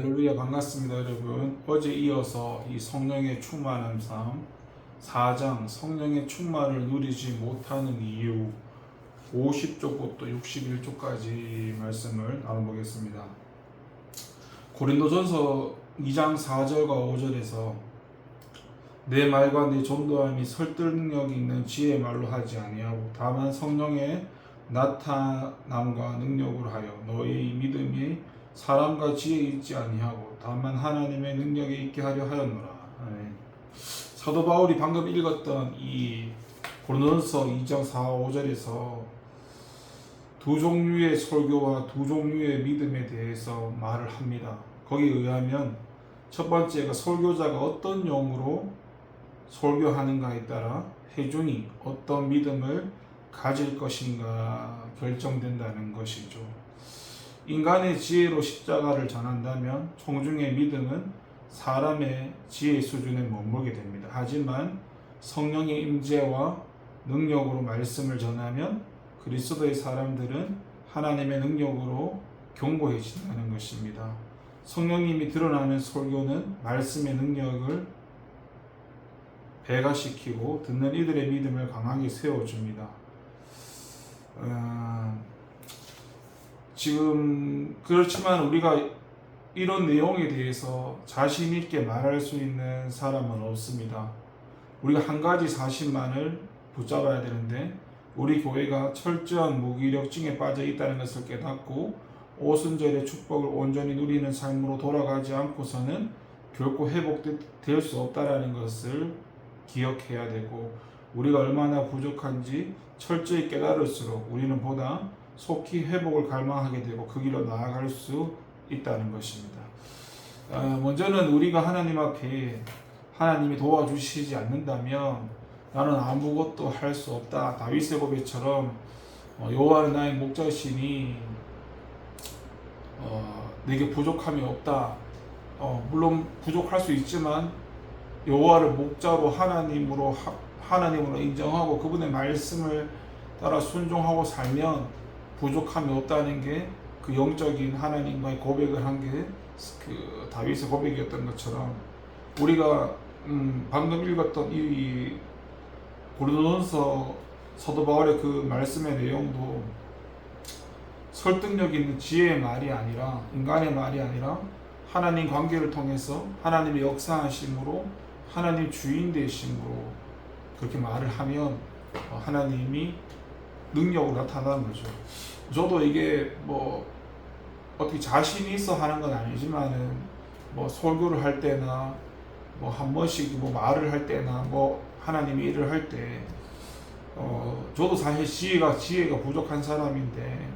할렐루야, 반갑습니다 여러분. 어제 이어서 이 성령의 충만한 삶 4장 성령의 충만을 누리지 못하는 이유 50쪽부터 61쪽까지 말씀을 나눠보겠습니다. 고린도전서 2장 4절과 5절에서 내 말과 내 전도함이 설득력이 있는 지혜의 말로 하지 아니하고 다만 성령의 나타남과 능력으로 하여 너희 믿음이 사람과 지혜에 있지 아니하고 다만 하나님의 능력에 있게 하려 하였노라. 아멘. 사도 바울이 방금 읽었던 이 고린도전서 2장 4, 5절에서 두 종류의 설교와 두 종류의 믿음에 대해서 말을 합니다. 거기에 의하면 첫 번째가 설교자가 어떤 용으로 설교하는가에 따라 회중이 어떤 믿음을 가질 것인가 결정된다는 것이죠. 인간의 지혜로 십자가를 전한다면 청중의 믿음은 사람의 지혜 수준에 머물게 됩니다. 하지만 성령의 임재와 능력으로 말씀을 전하면 그리스도의 사람들은 하나님의 능력으로 견고해진다는 것입니다. 성령님이 드러나는 설교는 말씀의 능력을 배가시키고 듣는 이들의 믿음을 강하게 세워줍니다. 지금 그렇지만 우리가 이런 내용에 대해서 자신 있게 말할 수 있는 사람은 없습니다. 우리가 한 가지 사실만을 붙잡아야 되는데 우리 교회가 철저한 무기력증에 빠져 있다는 것을 깨닫고 오순절의 축복을 온전히 누리는 삶으로 돌아가지 않고서는 결코 회복될 수 없다는 것을 기억해야 되고 우리가 얼마나 부족한지 철저히 깨달을수록 우리는 보다 속히 회복을 갈망하게 되고 그 길로 나아갈 수 있다는 것입니다. 먼저는 우리가 하나님 앞에 하나님이 도와주시지 않는다면 나는 아무것도 할 수 없다. 다윗의 고백처럼 여호와는 나의 목자시니 내게 부족함이 없다. 물론 부족할 수 있지만 여호와를 목자로 하나님으로 인정하고 그분의 말씀을 따라 순종하고 살면 부족함이 없다는 게 그 영적인 하나님과의 고백을 한 게 그 다윗의 고백이었던 것처럼 우리가 방금 읽었던 이 고린도전서 사도 바울의 그 말씀의 내용도 설득력 있는 지혜의 말이 아니라 인간의 말이 아니라 하나님 관계를 통해서 하나님의 역사하심으로 하나님 주인 되심으로 그렇게 말을 하면 하나님이 능력으로 나타나는 거죠. 저도 이게 어떻게 자신이 있어 하는 건 아니지만은 설교를 할 때나 한 번씩 말을 할 때나 하나님이 일을 할 때 저도 사실 지혜가 부족한 사람인데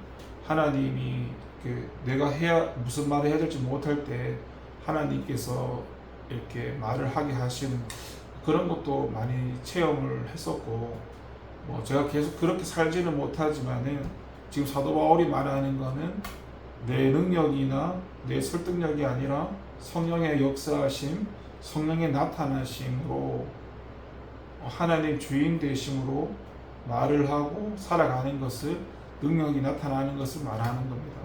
하나님이 내가 무슨 말을 해야 될지 못할 때 하나님께서 이렇게 말을 하게 하시는 그런 것도 많이 체험을 했었고 제가 계속 그렇게 살지는 못하지만은 지금 사도 바울이 말하는 거는 내 능력이나 내 설득력이 아니라 성령의 역사하심, 성령의 나타나심으로 하나님 주인 되심으로 말을 하고 살아가는 것을 능력이 나타나는 것을 말하는 겁니다.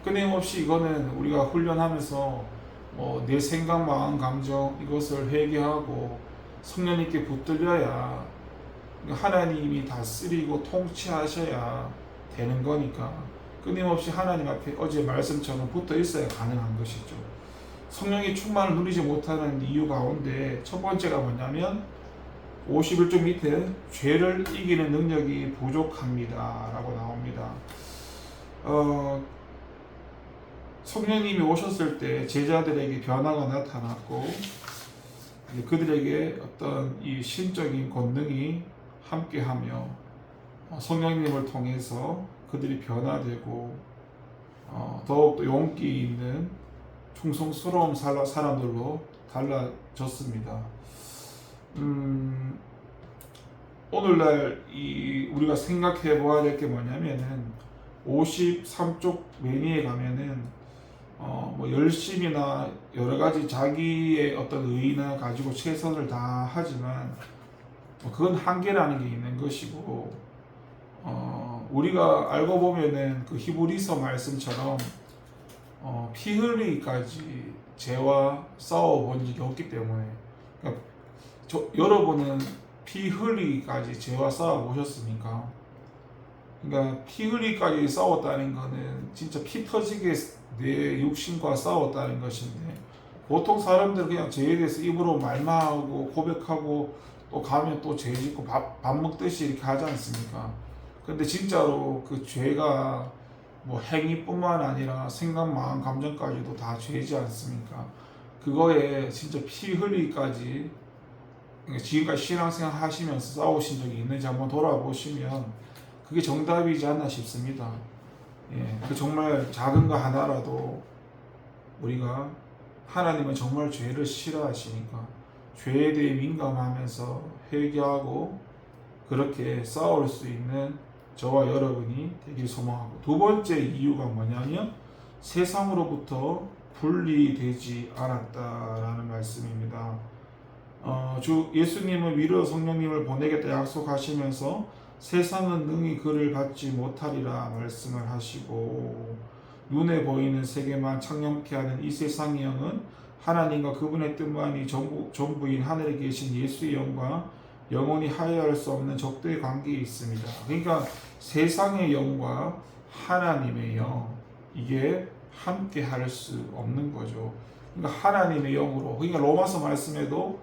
끊임없이 이거는 우리가 훈련하면서 내 생각, 마음, 감정 이것을 회개하고 성령님께 붙들려야 하나님이 다스리고 통치하셔야 되는 거니까 끊임없이 하나님 앞에 어제 말씀처럼 붙어 있어야 가능한 것이죠. 성령의 충만을 누리지 못하는 이유 가운데 첫 번째가 뭐냐면 51쪽 밑에 죄를 이기는 능력이 부족합니다 라고 나옵니다. 성령님이 오셨을 때 제자들에게 변화가 나타났고 그들에게 어떤 이 신적인 권능이 함께하며 성령님을 통해서 그들이 변화되고 더욱더 용기 있는 충성스러운 사람들로 달라졌습니다. 오늘날 우리가 생각해 보아야 될 게 뭐냐면은 53쪽 맨 위에 가면은 열심이나 여러 가지 자기의 어떤 의의나 가지고 최선을 다하지만 그건 한계라는 게 있는 것이고 우리가 알고 보면은 그 히브리서 말씀처럼 피 흘리기까지 죄와 싸워본 적이 없기 때문에. 그러니까 여러분은 피 흘리기까지 죄와 싸워보셨습니까? 그러니까 피 흘리기까지 싸웠다는 거는 진짜 피 터지게 내 육신과 싸웠다는 것인데, 보통 사람들은 그냥 죄에 대해서 입으로 말만 하고 고백하고 또 가면 또 죄 짓고 밥 먹듯이 이렇게 하지 않습니까? 근데 진짜로 그 죄가 뭐 행위뿐만 아니라 생각, 마음, 감정까지도 다 죄지 않습니까? 그거에 진짜 피 흘리기까지, 그러니까 지금까지 신앙생활 하시면서 싸우신 적이 있는지 한번 돌아보시면 그게 정답이지 않나 싶습니다. 예, 그 정말 작은 거 하나라도 우리가, 하나님은 정말 죄를 싫어하시니까 죄에 대해 민감하면서 회개하고 그렇게 싸울 수 있는 저와 여러분이 되길 소망하고, 두 번째 이유가 뭐냐면 세상으로부터 분리되지 않았다라는 말씀입니다. 주 예수님은 위로 성령님을 보내겠다 약속하시면서 세상은 능히 그를 받지 못하리라 말씀을 하시고, 눈에 보이는 세계만 창념케 하는 이 세상의 영은 하나님과 그분의 뜻만이 전부인 하늘에 계신 예수의 영과 영원히 하여할 수 없는 적대의 관계에 있습니다. 그러니까 세상의 영과 하나님의 영, 이게 함께 할 수 없는 거죠. 그러니까 하나님의 영으로, 그러니까 로마서 말씀에도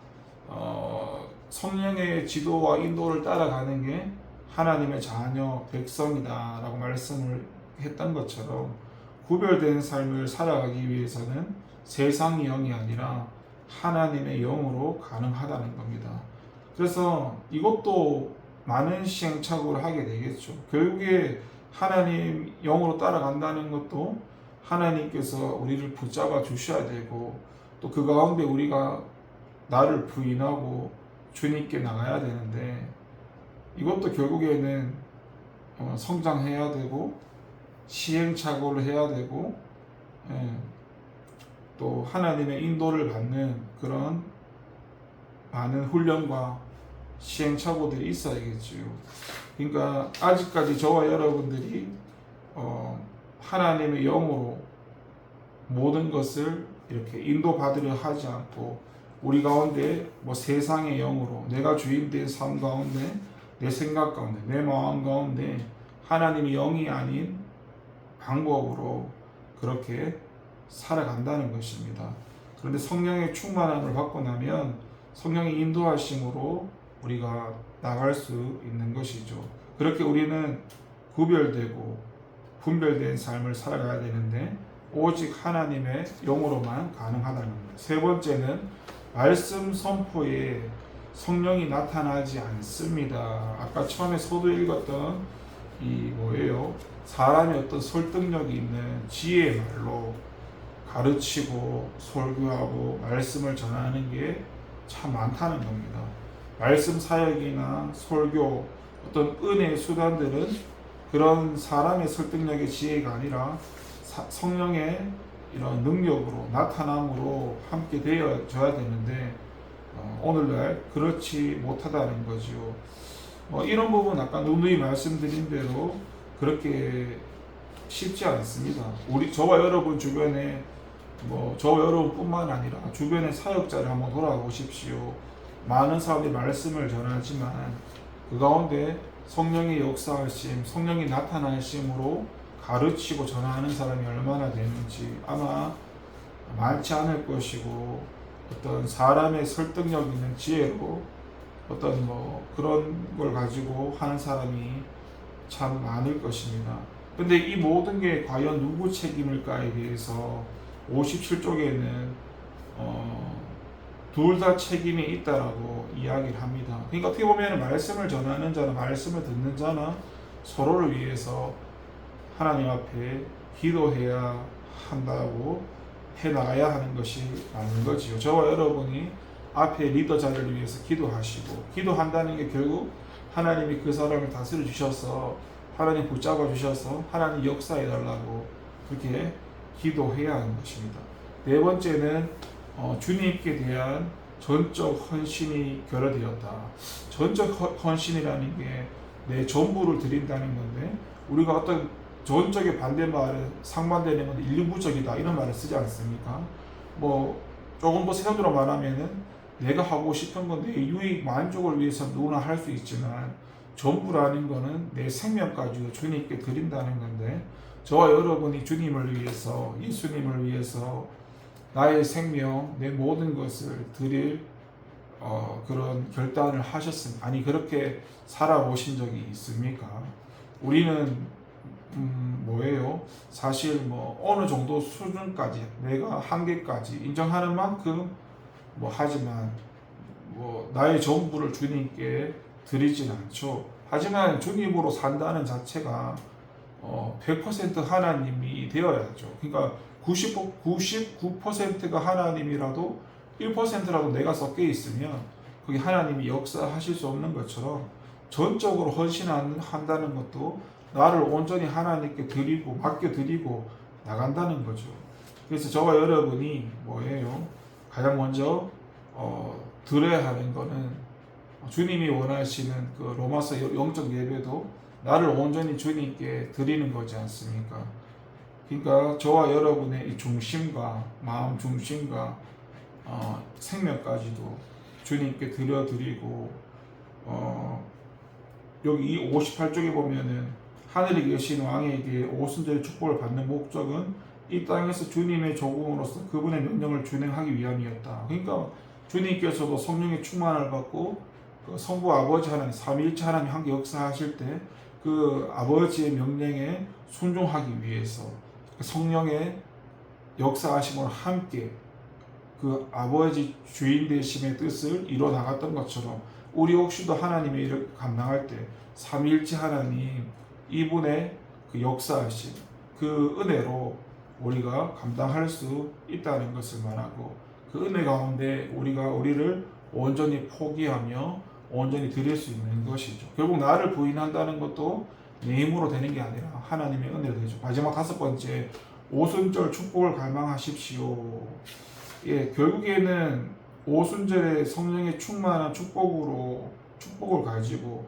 성령의 지도와 인도를 따라가는 게 하나님의 자녀 백성이다라고 말씀을 했던 것처럼, 구별된 삶을 살아가기 위해서는 세상의 영이 아니라 하나님의 영으로 가능하다는 겁니다. 그래서 이것도 많은 시행착오를 하게 되겠죠. 결국에 하나님 영으로 따라간다는 것도 하나님께서 우리를 붙잡아 주셔야 되고, 또 그 가운데 우리가 나를 부인하고 주님께 나가야 되는데, 이것도 결국에는 성장해야 되고 시행착오를 해야 되고, 또 하나님의 인도를 받는 그런 많은 훈련과 시행착오들이 있어야겠죠. 그러니까 아직까지 저와 여러분들이 하나님의 영으로 모든 것을 이렇게 인도받으려 하지 않고, 우리 가운데 뭐 세상의 영으로 내가 주인된 삶 가운데, 내 생각 가운데, 내 마음 가운데 하나님의 영이 아닌 방법으로 그렇게 살아간다는 것입니다. 그런데 성령의 충만함을 받고 나면 성령의 인도하심으로 우리가 나갈 수 있는 것이죠. 그렇게 우리는 구별되고 분별된 삶을 살아가야 되는데, 오직 하나님의 영으로만 가능하다는 것. 세 번째는 말씀 선포에 성령이 나타나지 않습니다. 아까 처음에 서두 읽었던 이 뭐예요? 사람의 어떤 설득력이 있는 지혜의 말로 가르치고 설교하고 말씀을 전하는 게 참 많다는 겁니다. 말씀 사역이나 설교, 어떤 은혜의 수단들은 그런 사람의 설득력의 지혜가 아니라 성령의 이런 능력으로, 나타남으로 함께 되어져야 되는데, 오늘날 그렇지 못하다는 거죠. 이런 부분 아까 누누이 말씀드린 대로 그렇게 쉽지 않습니다. 저와 여러분 주변에, 저와 여러분뿐만 아니라 주변의 사역자를 한번 돌아보십시오. 많은 사람들이 말씀을 전하지만 그 가운데 성령의 역사하심, 성령이 나타나심으로 가르치고 전하는 사람이 얼마나 되는지 아마 많지 않을 것이고, 어떤 사람의 설득력 있는 지혜로 어떤 그런 걸 가지고 하는 사람이 참 많을 것입니다. 근데 이 모든 게 과연 누구 책임일까에 대해서 57쪽에는 둘 다 책임이 있다라고 이야기를 합니다. 그러니까 어떻게 보면 말씀을 전하는 자나 말씀을 듣는 자나 서로를 위해서 하나님 앞에 기도해야 한다고 해나가야 하는 것이 맞는 거지요. 저와 여러분이 앞에 리더 자리를 위해서 기도하시고, 기도한다는 게 결국 하나님이 그 사람을 다스려 주셔서, 하나님 붙잡아 주셔서 하나님 역사해 달라고 그렇게 기도해야 하는 것입니다. 네 번째는 주님께 대한 전적 헌신이 결여되었다. 전적 헌신이라는 게 내 전부를 드린다는 건데, 우리가 어떤 전적의 반대말은 상반되는 건데 일부적이다 이런 말을 쓰지 않습니까? 뭐 조금 더 세상으로 말하면은 내가 하고 싶은 건 내 유익 만족을 위해서 누구나 할 수 있지만 전부라는 거는 내 생명까지도 주님께 드린다는 건데, 저와 여러분이 주님을 위해서, 예수님을 위해서 나의 생명, 내 모든 것을 드릴 그런 결단을 하셨습니다. 아니 그렇게 살아보신 적이 있습니까? 우리는 뭐예요? 사실 뭐 어느 정도 수준까지, 내가 한계까지 인정하는 만큼 뭐 하지만 뭐 나의 전부를 주님께 드리진 않죠. 하지만 주님으로 산다는 자체가 100% 하나님이 되어야죠. 그러니까 99%가 하나님이라도 1%라도 내가 섞여 있으면 그게 하나님이 역사하실 수 없는 것처럼 전적으로 헌신한다는 것도 나를 온전히 하나님께 드리고 맡겨드리고 나간다는 거죠. 그래서 저와 여러분이 뭐예요? 가장 먼저 드려야 하는 거는 주님이 원하시는 그 로마서 영적 예배도 나를 온전히 주님께 드리는 거지 않습니까? 그러니까 저와 여러분의 이 중심과 마음 중심과 생명까지도 주님께 드려드리고, 여기 이 58쪽에 보면은 하늘에 계신 왕에게 오순절의 축복을 받는 목적은 이 땅에서 주님의 조공으로서 그분의 명령을 준행하기 위함이었다. 그러니까 주님께서도 성령의 충만을 받고 그 성부 아버지 하나님, 삼위일체 하나님 함께 역사하실 때 그 아버지의 명령에 순종하기 위해서 성령의 역사하심으로 함께 그 아버지 주인 되심의 뜻을 이뤄 나갔던 것처럼 우리 혹시도 하나님의 일을 감당할 때 삼위일체 하나님 이분의 그 역사하심, 그 은혜로 우리가 감당할 수 있다는 것을 말하고, 그 은혜 가운데 우리를 온전히 포기하며 온전히 드릴 수 있는 것이죠. 결국 나를 부인한다는 것도 내 힘으로 되는 게 아니라 하나님의 은혜로 되죠. 마지막 5번째, 오순절 축복을 갈망하십시오. 예, 결국에는 오순절의 성령의 충만한 축복을 가지고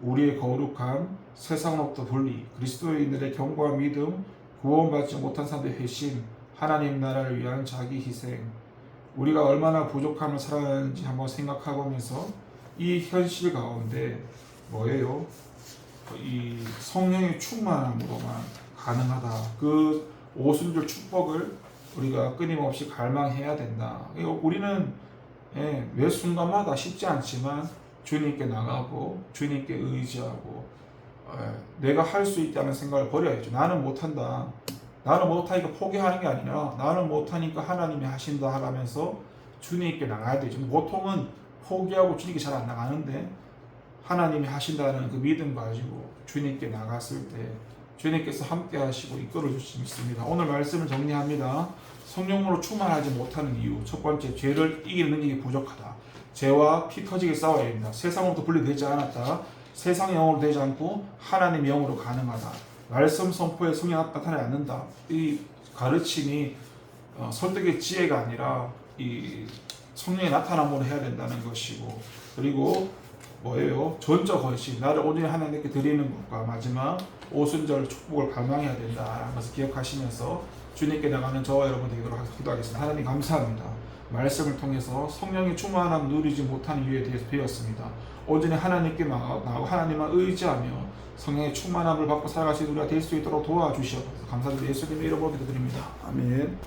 우리의 거룩함, 세상으로부터 분리, 그리스도인들의 경고와 믿음, 구원받지 못한 사람들의 회심, 하나님 나라를 위한 자기 희생, 우리가 얼마나 부족함을 살아가는지 한번 생각해보면서 이 현실 가운데 뭐예요? 이 성령의 충만함으로만 가능하다. 그 오순절 축복을 우리가 끊임없이 갈망해야 된다. 우리는 매 순간마다 쉽지 않지만 주님께 나가고 주님께 의지하고 내가 할 수 있다는 생각을 버려야죠. 나는 못한다. 나는 못하니까 포기하는 게 아니라 나는 못하니까 하나님이 하신다 하면서 주님께 나가야 되죠. 보통은 포기하고 주님께 잘 안 나가는데 하나님이 하신다는 그 믿음 가지고 주님께 나갔을 때 주님께서 함께 하시고 이끌어 주실 수 있습니다. 오늘 말씀을 정리합니다. 성령으로 충만하지 못하는 이유. 첫 번째, 죄를 이기는 능력이 부족하다. 죄와 피 터지게 싸워야 됩니다. 세상으로부터 분리되지 않았다. 세상의 영으로 되지 않고 하나님의 영으로 가능하다. 말씀 선포에 성령 나타나지 않는다. 이 가르침이 설득의 지혜가 아니라 이 성령의 나타남으로 해야 된다는 것이고, 그리고 뭐예요? 전적 헌신, 나를 온전히 하나님께 드리는 것과 마지막 오순절 축복을 갈망해야 된다라는 것을 기억하시면서 주님께 나가는 저와 여러분 되도록 기도하겠습니다. 하나님 감사합니다. 말씀을 통해서 성령의 충만함 누리지 못하는 이유에 대해서 배웠습니다. 온전히 하나님께 나가고 하나님만 의지하며 성령의 충만함을 받고 살아가시는 우리가 될 수 있도록 도와주시옵소서. 감사드리고 예수님의 이름으로 기도드립니다. 아멘.